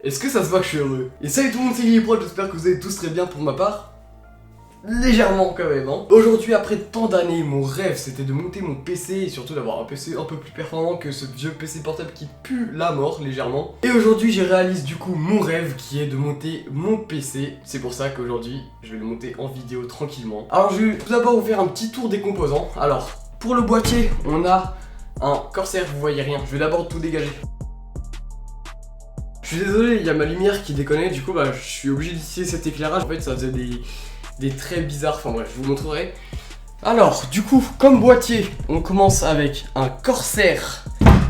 Est-ce que ça se voit que je suis heureux? Et salut tout le monde, c'est Lily Pro, j'espère que vous allez tous très bien pour ma part. Légèrement quand même hein. Aujourd'hui après tant d'années, mon rêve c'était de monter mon PC et surtout d'avoir un PC un peu plus performant que ce vieux PC portable qui pue la mort légèrement. Et aujourd'hui je réalise du coup mon rêve qui est de monter mon PC. C'est pour ça qu'aujourd'hui je vais le monter en vidéo tranquillement. Alors je vais tout d'abord vous faire un petit tour des composants. Alors pour le boîtier on a un Corsair, vous voyez rien, je vais d'abord tout dégager. Je suis désolé, il y a ma lumière qui déconne, du coup bah je suis obligé d'utiliser cet éclairage. En fait ça faisait des traits bizarres, enfin bref, je vous montrerai. Alors, du coup, comme boîtier, on commence avec un Corsair,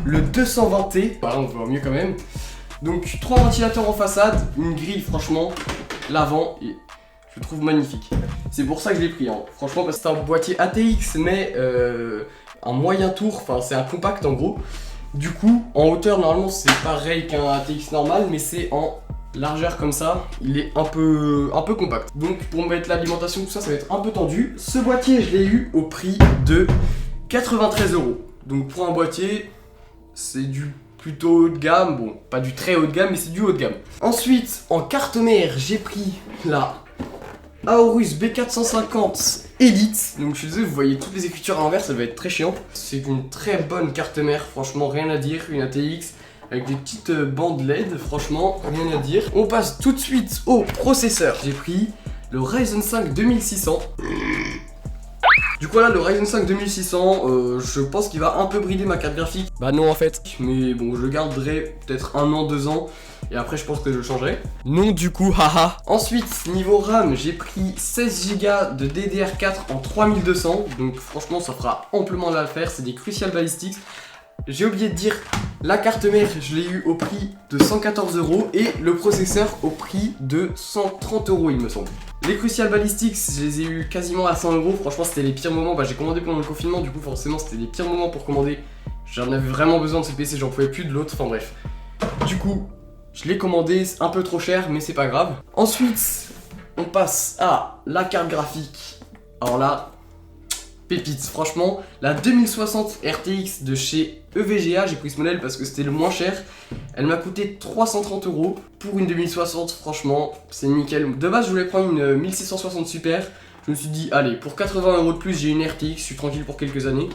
le 220T. Voilà, on voit mieux quand même. Donc, 3 ventilateurs en façade, une grille, franchement, l'avant, je le trouve magnifique. C'est pour ça que je l'ai pris, hein. Franchement, parce que c'est un boîtier ATX, mais un moyen tour, enfin, c'est un compact en gros. Du coup, en hauteur, normalement, c'est pareil qu'un ATX normal, mais c'est en largeur comme ça, il est un peu compact. Donc pour mettre l'alimentation, tout ça, ça va être un peu tendu. Ce boîtier, je l'ai eu au prix de 93 €. Donc pour un boîtier, c'est du plutôt haut de gamme. Bon, pas du très haut de gamme, mais c'est du haut de gamme. Ensuite, en carte mère, j'ai pris la Aorus B450 Elite. Donc je suis désolé, vous voyez toutes les écritures à l'envers, ça va être très chiant. C'est une très bonne carte mère, franchement, rien à dire. Une ATX avec des petites bandes LED, franchement, rien à dire. On passe tout de suite au processeur. J'ai pris le Ryzen 5 2600. Du coup là, le Ryzen 5 2600, je pense qu'il va un peu brider ma carte graphique. Bah non en fait, mais bon, je le garderai peut-être 1 an, 2 ans. Et après je pense que je le changerai. Non du coup, haha. Ensuite, niveau RAM, j'ai pris 16 Go de DDR4 en 3200. Donc franchement, ça fera amplement l'affaire. C'est des Crucial Ballistix. J'ai oublié de dire, la carte mère, je l'ai eu au prix de 114 € et le processeur au prix de 130 € il me semble. Les Crucial Ballistix, je les ai eu quasiment à 100 €. Franchement, c'était les pires moments. Bah, j'ai commandé pendant le confinement, du coup, forcément, c'était les pires moments pour commander. J'en avais vraiment besoin de ce PC, j'en pouvais plus de l'autre. Enfin, bref. Du coup, je l'ai commandé, c'est un peu trop cher, mais c'est pas grave. Ensuite, on passe à la carte graphique. Alors là, pépite, franchement, la 2060 RTX de chez EVGA, j'ai pris ce modèle parce que c'était le moins cher. Elle m'a coûté 330 € pour une 2060, franchement, c'est nickel. De base, je voulais prendre une 1660 Super. Je me suis dit, allez, pour 80 € de plus, j'ai une RTX, je suis tranquille pour quelques années.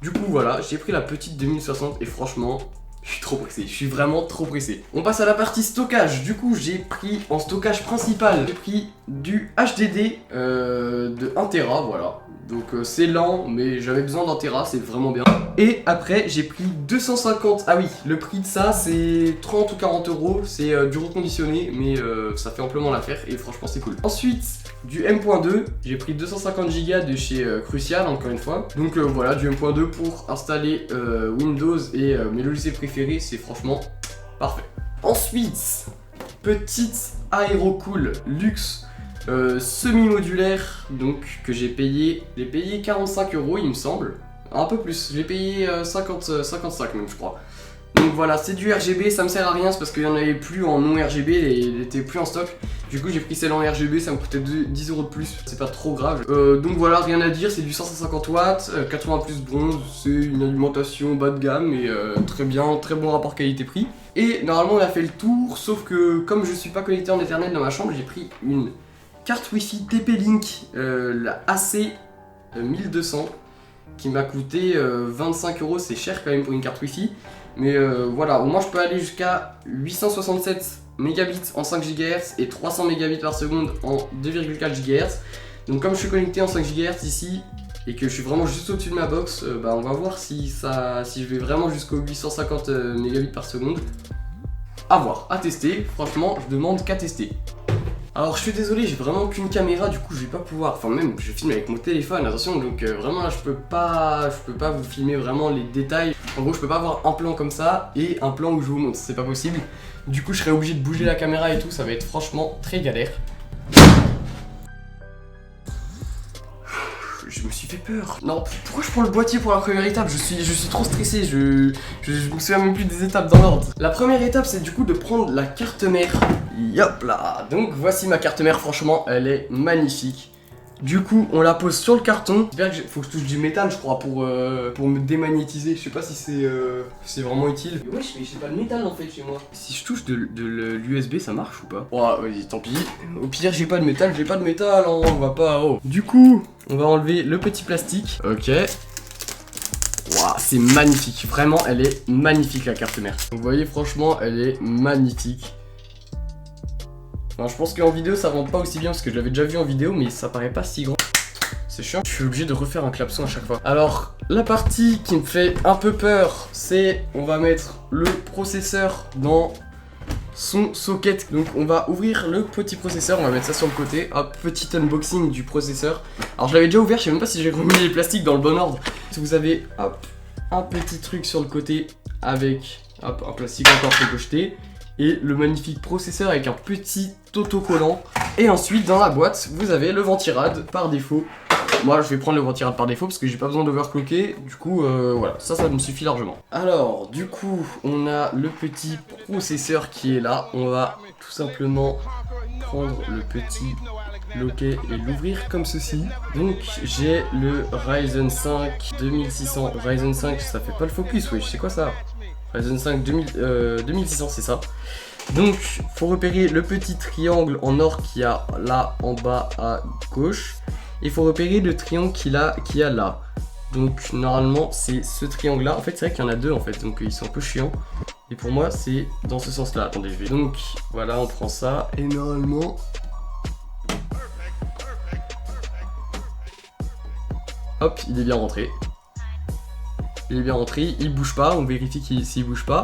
Du coup, voilà, j'ai pris la petite 2060 et franchement, je suis trop pressé, je suis vraiment trop pressé. On passe à la partie stockage. Du coup, j'ai pris en stockage principal, j'ai pris du HDD de 1 Tera, voilà. Donc c'est lent, mais j'avais besoin d'un Tera, c'est vraiment bien. Et après, j'ai pris 250. Ah oui, le prix de ça, c'est 30 ou 40 €. C'est du reconditionné, mais ça fait amplement l'affaire et franchement, c'est cool. Ensuite, du M.2, j'ai pris 250 Go de chez Crucial, encore une fois. Donc voilà, du M.2 pour installer Windows et mes logiciels préférés, c'est franchement parfait. Ensuite, petite Aerocool Luxe semi-modulaire, donc que j'ai payé 45 € il me semble, un peu plus, j'ai payé 55 même je crois. Donc voilà, c'est du RGB, ça me sert à rien, c'est parce qu'il n'y en avait plus en non RGB et il était plus en stock. Du coup j'ai pris celle en RGB, ça me coûtait 10 € de plus, c'est pas trop grave. Donc voilà, rien à dire, c'est du 550 watts, 80 plus bronze, c'est une alimentation bas de gamme et très bien, très bon rapport qualité-prix. Et normalement on a fait le tour, sauf que comme je suis pas connecté en Ethernet dans ma chambre, j'ai pris une carte Wi-Fi TP-Link, la AC 1200, qui m'a coûté 25 €, c'est cher quand même pour une carte Wi-Fi. Mais voilà, au moins je peux aller jusqu'à 867 mégabits en 5 GHz et 300 mégabits par seconde en 2,4 GHz. Donc comme je suis connecté en 5 GHz ici, et que je suis vraiment juste au-dessus de ma box, bah on va voir si je vais vraiment jusqu'aux 850 mégabits par seconde. À voir, à tester, franchement je demande qu'à tester. Alors je suis désolé, j'ai vraiment qu'une caméra, du coup je vais pas pouvoir, enfin même je filme avec mon téléphone, attention, donc vraiment là je peux pas vous filmer vraiment les détails. En gros je peux pas avoir un plan comme ça et un plan où je vous montre, c'est pas possible. Du coup je serais obligé de bouger la caméra et tout, ça va être franchement très galère. Je me suis fait peur. Non, pourquoi je prends le boîtier pour la première étape? Je suis trop stressé, je me souviens même plus des étapes dans l'ordre. La première étape, c'est du coup de prendre la carte mère. Yop là. Donc voici ma carte mère, franchement, elle est magnifique. Du coup, on la pose sur le carton. J'espère que faut que je touche du métal, je crois, pour me démagnétiser. Je sais pas si c'est vraiment utile. Mais wesh, mais j'ai pas de métal en fait chez moi. Si je touche de l'USB, ça marche ou pas? Oh, vas-y, tant pis. Au pire, j'ai pas de métal, hein, on va pas. Oh. Du coup, on va enlever le petit plastique. Ok. Waouh, c'est magnifique. Vraiment, elle est magnifique la carte mère. Vous voyez, franchement, elle est magnifique. Alors, je pense qu'en vidéo ça rend pas aussi bien parce que je l'avais déjà vu en vidéo mais ça paraît pas si grand. C'est chiant, je suis obligé de refaire un klaxon à chaque fois. Alors la partie qui me fait un peu peur, c'est on va mettre le processeur dans son socket. Donc on va ouvrir le petit processeur, on va mettre ça sur le côté. Hop, petit unboxing du processeur. Alors je l'avais déjà ouvert, je sais même pas si j'ai remis les plastiques dans le bon ordre. Vous avez hop un petit truc sur le côté avec hop un plastique encore jeté. Et le magnifique processeur avec un petit autocollant. Et ensuite dans la boîte vous avez le ventirad par défaut. Moi je vais prendre le ventirad par défaut parce que j'ai pas besoin d'overclocker. Du coup voilà, ça me suffit largement. Alors du coup on a le petit processeur qui est là. On va tout simplement prendre le petit loquet et l'ouvrir comme ceci. Donc j'ai le Ryzen 5 2600. Ryzen 5 ça fait pas le focus, oui, c'est quoi ça? Ryzen 5 2600 c'est ça. Donc faut repérer le petit triangle en or qu'il y a là en bas à gauche. Et faut repérer le triangle qu'il y a là. Donc normalement c'est ce triangle là. En fait c'est vrai qu'il y en a deux en fait. Donc ils sont un peu chiants. Et pour moi c'est dans ce sens là. Attendez je vais. Donc voilà on prend ça. Et normalement hop il est bien rentré. Il est bien rentré, il bouge pas, on vérifie s'il bouge pas.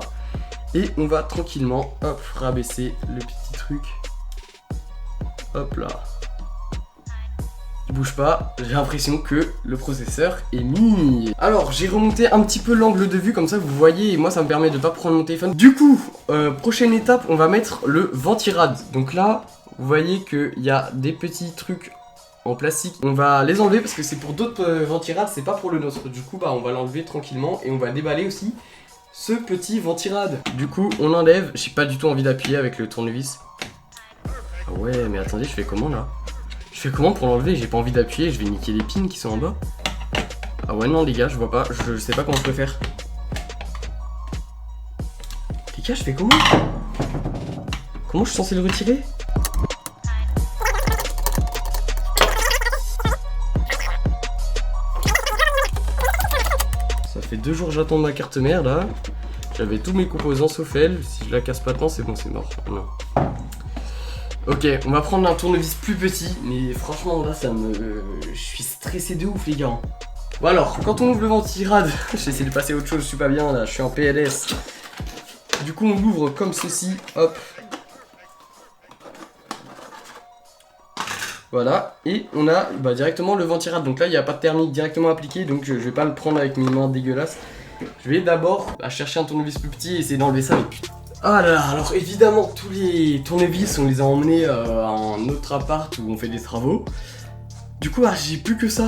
Et on va tranquillement, hop, rabaisser le petit truc. Hop là. Il bouge pas, j'ai l'impression que le processeur est mis. Alors, j'ai remonté un petit peu l'angle de vue, comme ça vous voyez, et moi ça me permet de pas prendre mon téléphone. Du coup, prochaine étape, on va mettre le ventirad. Donc là, vous voyez qu'il y a des petits trucs en plastique. On va les enlever parce que c'est pour d'autres ventirad, c'est pas pour le nôtre. Du coup bah on va l'enlever tranquillement et on va déballer aussi ce petit ventirad. Du coup on enlève, j'ai pas du tout envie d'appuyer avec le tournevis. Ah ouais mais attendez, je fais comment là? Je fais comment pour l'enlever? J'ai pas envie d'appuyer, je vais niquer les pins qui sont en bas. Ah ouais non les gars, je vois pas, je sais pas comment je peux faire. Les gars je fais comment? Comment je suis censé le retirer? Ça fait 2 jours que j'attends ma carte mère là. J'avais tous mes composants sauf elle. Si je la casse pas tant, c'est bon, c'est mort. Non. Ok, on va prendre un tournevis plus petit. Mais franchement là je suis stressé de ouf les gars. Bon alors, quand on ouvre le ventirad, j'essaie de passer à autre chose, je suis pas bien là, je suis en PLS. Du coup on l'ouvre comme ceci, hop. Voilà, et on a directement le ventirad. Donc là, il n'y a pas de thermique directement appliqué, donc je vais pas le prendre avec mes mains dégueulasses. Je vais d'abord chercher un tournevis plus petit et essayer d'enlever ça. Ah là là, alors évidemment, tous les tournevis, on les a emmenés à un autre appart où on fait des travaux. Du coup, j'ai plus que ça.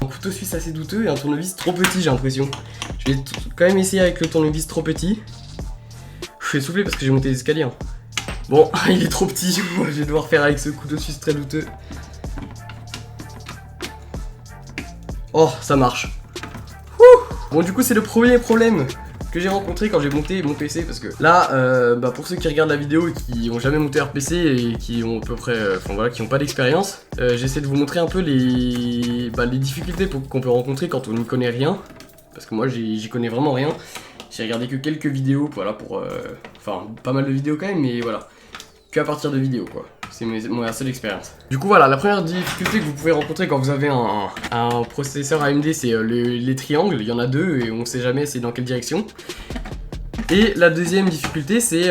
Un couteau suisse assez douteux et un tournevis trop petit, j'ai l'impression. Je vais quand même essayer avec le tournevis trop petit. Je suis essoufflé parce que j'ai monté les escaliers. Hein. Bon, il est trop petit, moi je vais devoir faire avec ce couteau suisse très douteux. Oh, ça marche. Ouh. Bon, du coup, c'est le premier problème que j'ai rencontré quand j'ai monté mon PC. Parce que là, pour ceux qui regardent la vidéo et qui ont jamais monté leur PC et qui ont à peu près, qui n'ont pas d'expérience, j'essaie de vous montrer un peu les difficultés qu'on peut rencontrer quand on n'y connaît rien. Parce que moi, j'y connais vraiment rien. J'ai regardé que quelques vidéos, voilà, pas mal de vidéos quand même, mais voilà. Que à partir de vidéos quoi, c'est ma seule expérience. Du coup voilà, la première difficulté que vous pouvez rencontrer quand vous avez un processeur AMD, c'est les triangles, il y en a deux et on sait jamais c'est dans quelle direction. Et la deuxième difficulté c'est,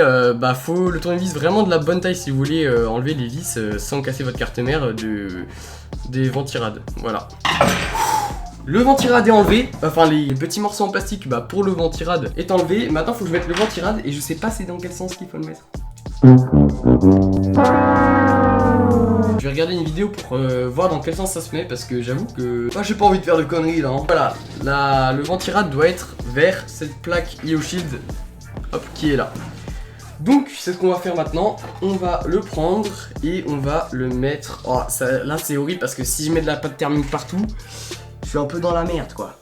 faut le tournevis vraiment de la bonne taille si vous voulez enlever les vis sans casser votre carte mère des ventirades, voilà. Le ventirad est enlevé, enfin les petits morceaux en plastique pour le ventirad est enlevé. Maintenant faut que je mette le ventirad et je sais pas c'est dans quel sens qu'il faut le mettre. Je vais regarder une vidéo pour voir dans quel sens ça se met parce que j'avoue que j'ai pas envie de faire de conneries là. Hein. Voilà, le ventirad doit être vers cette plaque IO Shield, hop, qui est là. Donc c'est ce qu'on va faire maintenant. On va le prendre et on va le mettre. Oh, ça, là c'est horrible parce que si je mets de la pâte thermique partout, je suis un peu dans la merde quoi.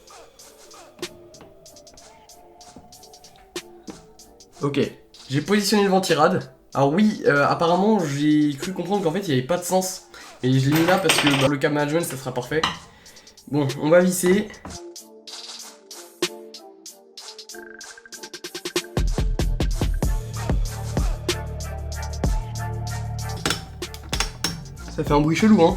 Ok, j'ai positionné le ventirad. Alors oui, apparemment j'ai cru comprendre qu'en fait il n'y avait pas de sens. Et je l'ai mis là parce que le câble management ça sera parfait. Bon, on va visser. Ça fait un bruit chelou hein.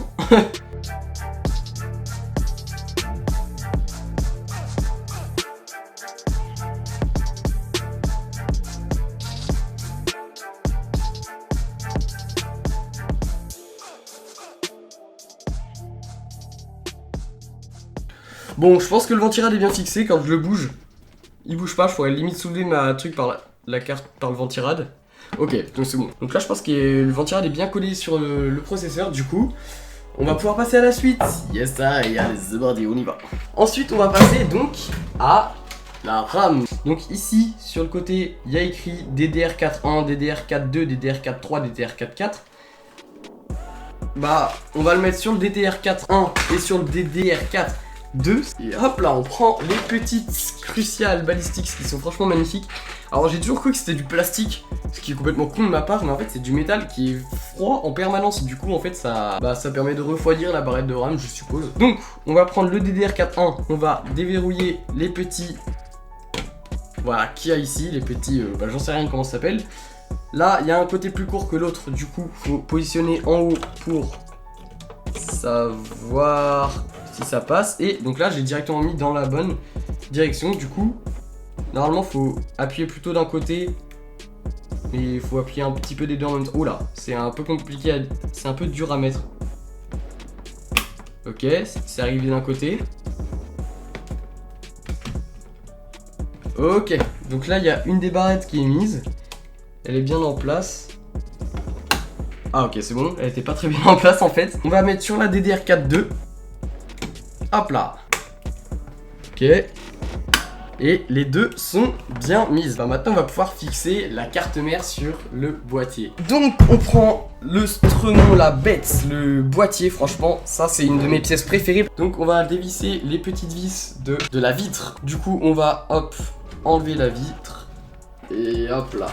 Bon, je pense que le ventirad est bien fixé. Quand je le bouge, il bouge pas. Je pourrais limite soulever ma truc par la carte par le ventirad. Ok, donc c'est bon. Donc là, je pense que le ventirad est bien collé sur le processeur. Du coup, on va pouvoir passer à la suite. Yes, ça, et allez, c'est parti, on y va. Ensuite, on va passer donc à la RAM. Donc ici, sur le côté, il y a écrit DDR4.1, DDR4.2, DDR4.3, DDR4.4. Bah, on va le mettre sur le DDR4.1 et sur le DDR4.2. Et hop là, on prend les petites cruciales balistiques qui sont franchement magnifiques. Alors j'ai toujours cru que c'était du plastique, ce qui est complètement con de ma part, mais en fait c'est du métal qui est froid en permanence. Du coup en fait ça permet de refroidir la barrette de RAM, je suppose. Donc on va prendre le DDR4.1, on va déverrouiller les petits, voilà, qu'il y a ici, les petits, j'en sais rien comment ça s'appelle. Là il y a un côté plus court que l'autre, du coup faut positionner en haut pour savoir si ça passe. Et donc là j'ai directement mis dans la bonne direction. Du coup normalement faut appuyer plutôt d'un côté, mais il faut appuyer un petit peu des deux en même temps. Oh là, c'est un peu compliqué, c'est un peu dur à mettre. Ok, c'est arrivé d'un côté. Ok, donc là il y a une des barrettes qui est mise. Elle est bien en place. Ah ok, c'est bon, elle était pas très bien en place en fait. On va mettre sur la DDR4.2. Hop là. Ok. Et les deux sont bien mises. Bah maintenant on va pouvoir fixer la carte mère sur le boîtier. Donc on prend le Stremon, la bête, le boîtier. Franchement ça c'est une de mes pièces préférées. Donc on va dévisser les petites vis de la vitre. Du coup on va hop enlever la vitre. Et hop là.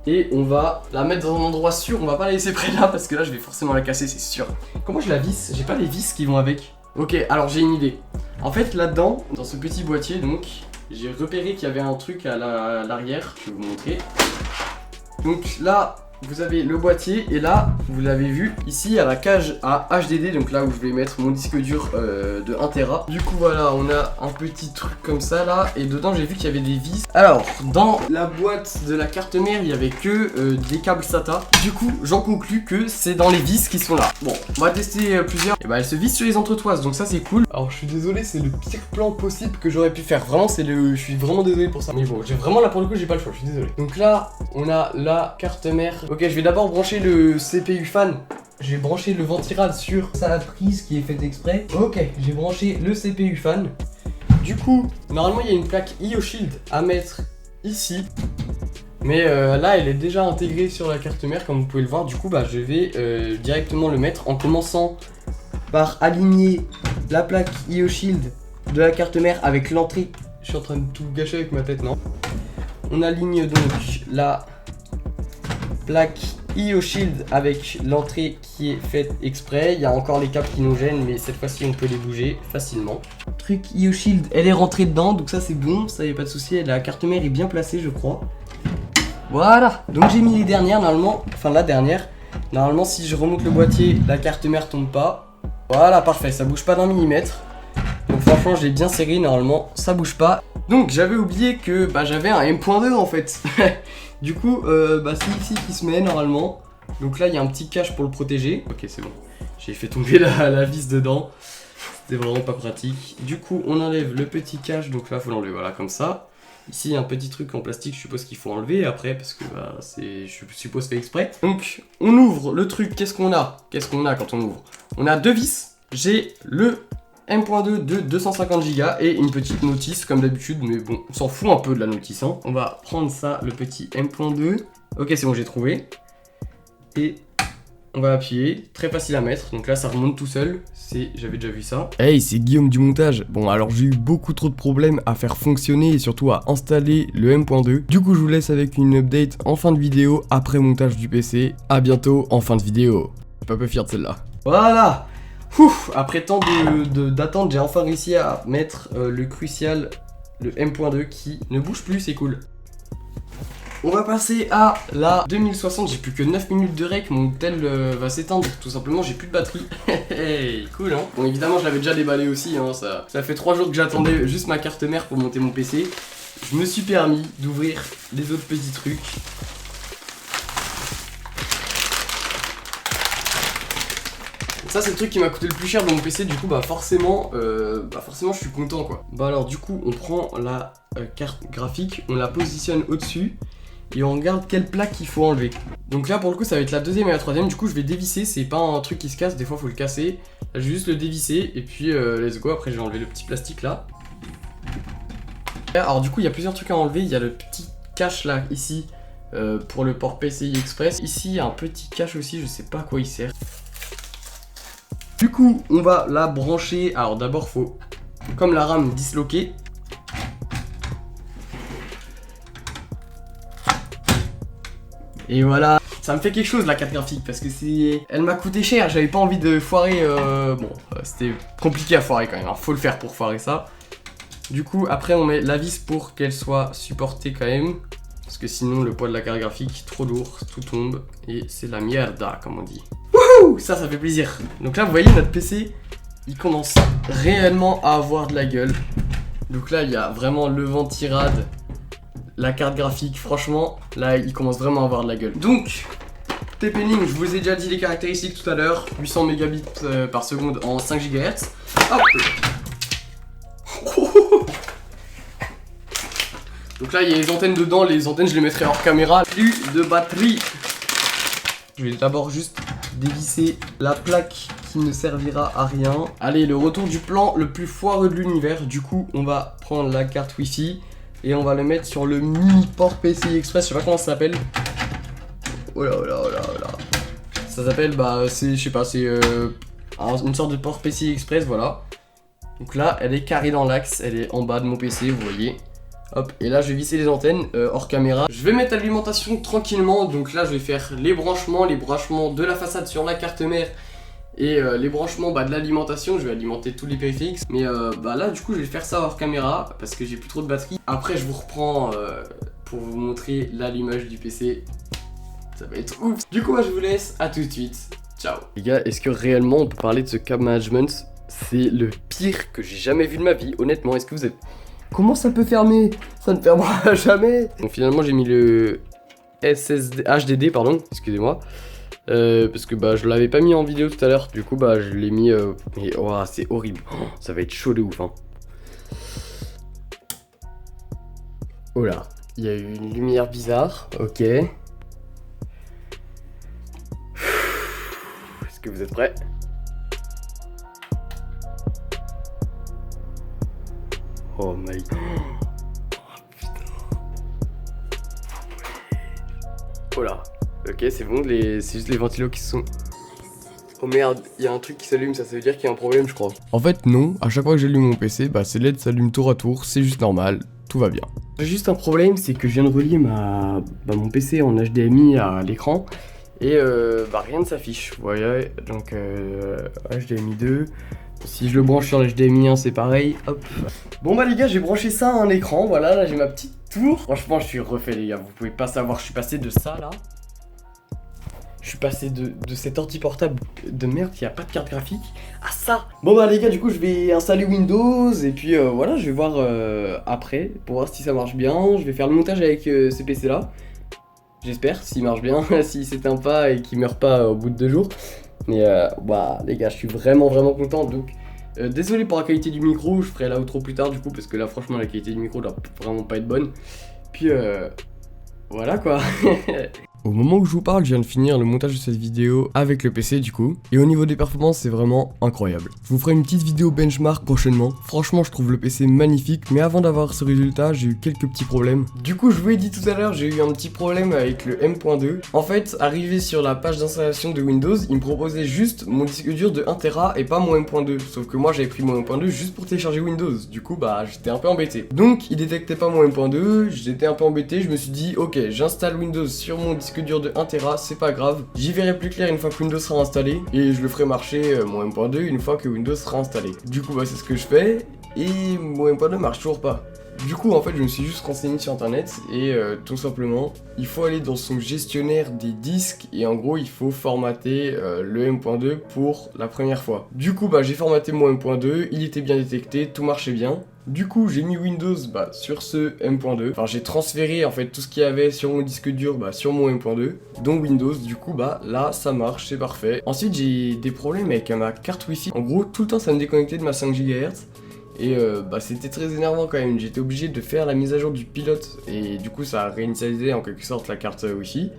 Et on va la mettre dans un endroit sûr. On va pas la laisser près de là parce que là je vais forcément la casser, c'est sûr. Comment je la visse? J'ai pas les vis qui vont avec. Ok, alors j'ai une idée. En fait là-dedans, dans ce petit boîtier donc, j'ai repéré qu'il y avait un truc à l'arrière. Je vais vous montrer. Donc là, vous avez le boîtier et là, vous l'avez vu, ici à la cage à HDD, donc là où je vais mettre mon disque dur de 1 Tera. Du coup voilà, on a un petit truc comme ça là, et dedans j'ai vu qu'il y avait des vis. Alors, dans la boîte de la carte mère, il y avait que des câbles SATA. Du coup, j'en conclus que c'est dans les vis qui sont là. Bon, on va tester plusieurs. Et bah elles se vissent sur les entretoises, donc ça c'est cool. Alors je suis désolé, c'est le pire plan possible que j'aurais pu faire. Vraiment, je suis vraiment désolé pour ça. Mais bon, j'ai vraiment là pour le coup, j'ai pas le choix, je suis désolé. Donc là, on a la carte mère. Ok, je vais d'abord brancher le CPU fan. J'ai branché le ventirad sur sa prise qui est faite exprès. Ok, j'ai branché le CPU fan. Du coup, normalement il y a une plaque IO-Shield à mettre ici. Mais là elle est déjà intégrée sur la carte mère comme vous pouvez le voir. Du coup je vais directement le mettre en commençant par aligner la plaque IO-Shield de la carte mère avec l'entrée. Je suis en train de tout gâcher avec ma tête, non? On aligne donc la plaque IO-Shield avec l'entrée qui est faite exprès. Il y a encore les câbles qui nous gênent, mais cette fois-ci on peut les bouger facilement. Truc IO-Shield, elle est rentrée dedans, donc ça c'est bon, ça y a pas de souci. La carte mère est bien placée, je crois. Voilà, donc j'ai mis les dernières normalement, enfin la dernière. Normalement si je remonte le boîtier, la carte mère tombe pas. Voilà, parfait, ça bouge pas d'un millimètre. Donc franchement j'ai bien serré, normalement ça bouge pas. Donc j'avais oublié que j'avais un M.2 en fait. Du coup c'est ici qui se met normalement. Donc là il y a un petit cache pour le protéger. Ok, c'est bon, j'ai fait tomber la vis dedans. C'était vraiment pas pratique. Du coup on enlève le petit cache, donc là faut l'enlever, voilà, comme ça. Ici il y a un petit truc en plastique, je suppose qu'il faut enlever après parce que c'est, je suppose, fait exprès. Donc on ouvre le truc, qu'est-ce qu'on a quand on ouvre? On a deux vis, j'ai le M.2 de 250 Go et une petite notice comme d'habitude, mais bon, on s'en fout un peu de la notice hein. On va prendre ça, le petit M.2, Ok, c'est bon, j'ai trouvé. Et on va appuyer, très facile à mettre. Donc là, ça remonte tout seul. J'avais déjà vu ça. Hey, c'est Guillaume du montage. Bon, alors j'ai eu beaucoup trop de problèmes à faire fonctionner et surtout à installer le M.2. Du coup, je vous laisse avec une update en fin de vidéo après montage du PC. À bientôt en fin de vidéo. Je suis pas peu fier de celle-là. Voilà. Ouf, après tant d'attente, j'ai enfin réussi à mettre le crucial, le M.2 qui ne bouge plus, c'est cool. On va passer à la 2060, j'ai plus que 9 minutes de rec, mon tel va s'éteindre, tout simplement j'ai plus de batterie. Hey, cool hein. Bon évidemment je l'avais déjà déballé aussi, hein, ça fait 3 jours que j'attendais juste ma carte mère pour monter mon PC. Je me suis permis d'ouvrir les autres petits trucs. Ça c'est le truc qui m'a coûté le plus cher dans mon PC, du coup bah forcément je suis content quoi. Bah alors du coup on prend la carte graphique, on la positionne au-dessus et on regarde quelle plaque il faut enlever. Donc là pour le coup ça va être la deuxième et la troisième, du coup je vais dévisser, c'est pas un truc qui se casse, des fois faut le casser. Là je vais juste le dévisser et puis let's go, après je vais enlever le petit plastique là. Alors du coup il y a plusieurs trucs à enlever, il y a le petit cache là ici pour le port PCI Express. Ici il y a un petit cache aussi, je sais pas à quoi il sert. Du coup, on va la brancher. Alors d'abord, faut, comme la RAM, disloquer. Et voilà. Ça me fait quelque chose la carte graphique parce que elle m'a coûté cher. J'avais pas envie de foirer. C'était compliqué à foirer quand même. Hein. Faut le faire pour foirer ça. Du coup, après, on met la vis pour qu'elle soit supportée quand même. Parce que sinon, le poids de la carte graphique, trop lourd, tout tombe. Et c'est la mierda, comme on dit. Ça fait plaisir. Donc là vous voyez notre PC il commence réellement à avoir de la gueule. Donc là il y a vraiment le ventirad, la carte graphique, franchement là il commence vraiment à avoir de la gueule. Donc TP-Link, je vous ai déjà dit les caractéristiques tout à l'heure, 800 mégabits par seconde en 5 GHz. Hop. Donc là il y a les antennes dedans, les antennes je les mettrai hors caméra. Plus de batterie. Je vais d'abord juste dévisser la plaque qui ne servira à rien. Allez, le retour du plan le plus foireux de l'univers. Du coup, on va prendre la carte Wi-Fi et on va le mettre sur le mini port PCI Express. Je sais pas comment ça s'appelle. Oh là là là là. Ça s'appelle, c'est, je sais pas, c'est une sorte de port PCI Express, voilà. Donc là, elle est carrée dans l'axe, elle est en bas de mon PC, vous voyez. Hop, et là je vais visser les antennes hors caméra. Je vais mettre l'alimentation tranquillement, donc là je vais faire les branchements de la façade sur la carte mère et les branchements de l'alimentation. Je vais alimenter tous les périphériques, mais là du coup je vais faire ça hors caméra parce que j'ai plus trop de batterie. Après je vous reprends pour vous montrer l'allumage du PC. Ça va être ouf. Du coup moi je vous laisse, à tout de suite, ciao. Les gars, est-ce que réellement on peut parler de ce câble management? C'est le pire que j'ai jamais vu de ma vie, honnêtement. Est-ce que vous êtes... Comment ça peut fermer? Ça ne fermera jamais. Donc finalement j'ai mis le HDD, pardon, excusez-moi. Parce que je l'avais pas mis en vidéo tout à l'heure. Du coup je l'ai mis et oh, c'est horrible. Oh, ça va être chaud de ouf hein. Oh là, il y a eu une lumière bizarre. Ok. Est-ce que vous êtes prêts? Oh my god. Oh putain. Oh là. Ok, c'est bon, c'est juste les ventilos qui sont... Oh merde, il y a un truc qui s'allume, ça veut dire qu'il y a un problème je crois. En fait non, à chaque fois que j'allume mon PC, ces LED s'allument tour à tour, c'est juste normal, tout va bien. J'ai juste un problème, c'est que je viens de relier mon PC en HDMI à l'écran. Et rien ne s'affiche, vous voyez, donc HDMI 2. Si je le branche sur l'HDMI 1 c'est pareil, hop. Bon les gars, j'ai branché ça à un écran, voilà, là j'ai ma petite tour. Franchement je suis refait les gars, vous pouvez pas savoir, je suis passé de ça là. Je suis passé de cet ordi portable de merde qui a pas de carte graphique à ça. Bon les gars, du coup je vais installer Windows et puis voilà, je vais voir après pour voir si ça marche bien. Je vais faire le montage avec ce PC là. J'espère, s'il marche bien, s'il s'éteint pas et qu'il meurt pas au bout de 2 jours. Mais les gars, je suis vraiment content. Donc désolé pour la qualité du micro, je ferai l'outro plus tard du coup parce que là franchement la qualité du micro doit vraiment pas être bonne. Puis voilà quoi. Au moment où je vous parle, je viens de finir le montage de cette vidéo avec le PC du coup, et au niveau des performances c'est vraiment incroyable. Je vous ferai une petite vidéo benchmark prochainement, franchement je trouve le PC magnifique, mais avant d'avoir ce résultat j'ai eu quelques petits problèmes. Du coup je vous l'ai dit tout à l'heure, j'ai eu un petit problème avec le M.2. En fait, arrivé sur la page d'installation de Windows, il me proposait juste mon disque dur de 1TB et pas mon M.2, sauf que moi j'avais pris mon M.2 juste pour télécharger Windows, du coup bah j'étais un peu embêté. Donc il détectait pas mon M.2, j'étais un peu embêté, je me suis dit ok j'installe Windows sur mon disque dur de 1TB, c'est pas grave, j'y verrai plus clair une fois que Windows sera installé et je le ferai marcher mon M.2 une fois que Windows sera installé. Du coup bah c'est ce que je fais et mon M.2 marche toujours pas. Du coup en fait je me suis juste renseigné sur internet et tout simplement il faut aller dans son gestionnaire des disques et en gros il faut formater le M.2 pour la première fois. Du coup bah j'ai formaté mon M.2, il était bien détecté, tout marchait bien. Du coup j'ai mis Windows sur ce M.2, enfin j'ai transféré en fait tout ce qu'il y avait sur mon disque dur sur mon M.2, dont Windows, du coup là ça marche, c'est parfait. Ensuite j'ai des problèmes avec ma carte Wi-Fi, en gros tout le temps ça me déconnectait de ma 5 GHz. Et c'était très énervant quand même, j'étais obligé de faire la mise à jour du pilote et du coup ça a réinitialisé en quelque sorte la carte Wi-Fi.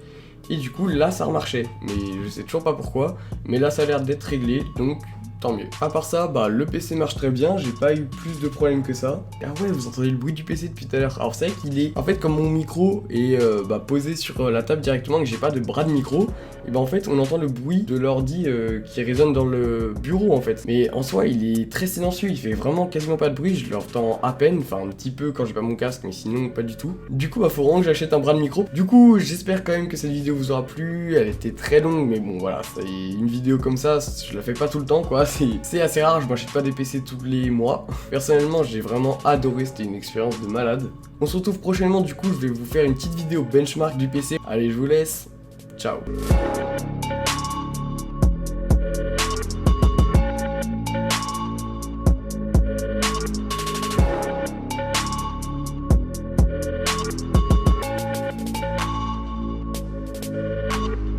Et du coup là ça remarchait, mais je sais toujours pas pourquoi, mais là ça a l'air d'être réglé donc tant mieux. À part ça, le PC marche très bien, j'ai pas eu plus de problèmes que ça. Ah ouais, vous entendez le bruit du PC depuis tout à l'heure. Alors c'est vrai qu'il est, en fait comme mon micro est posé sur la table directement, que j'ai pas de bras de micro, et en fait on entend le bruit de l'ordi qui résonne dans le bureau en fait. Mais en soi il est très silencieux, il fait vraiment quasiment pas de bruit, je l'entends à peine, enfin un petit peu quand j'ai pas mon casque, mais sinon pas du tout. Du coup faut vraiment que j'achète un bras de micro. Du coup j'espère quand même que cette vidéo vous aura plu, elle était très longue, mais bon voilà, c'est une vidéo comme ça, je la fais pas tout le temps quoi. C'est assez rare, je m'achète pas des PC tous les mois. Personnellement, j'ai vraiment adoré, c'était une expérience de malade. On se retrouve prochainement, du coup, je vais vous faire une petite vidéo benchmark du PC. Allez, je vous laisse. Ciao.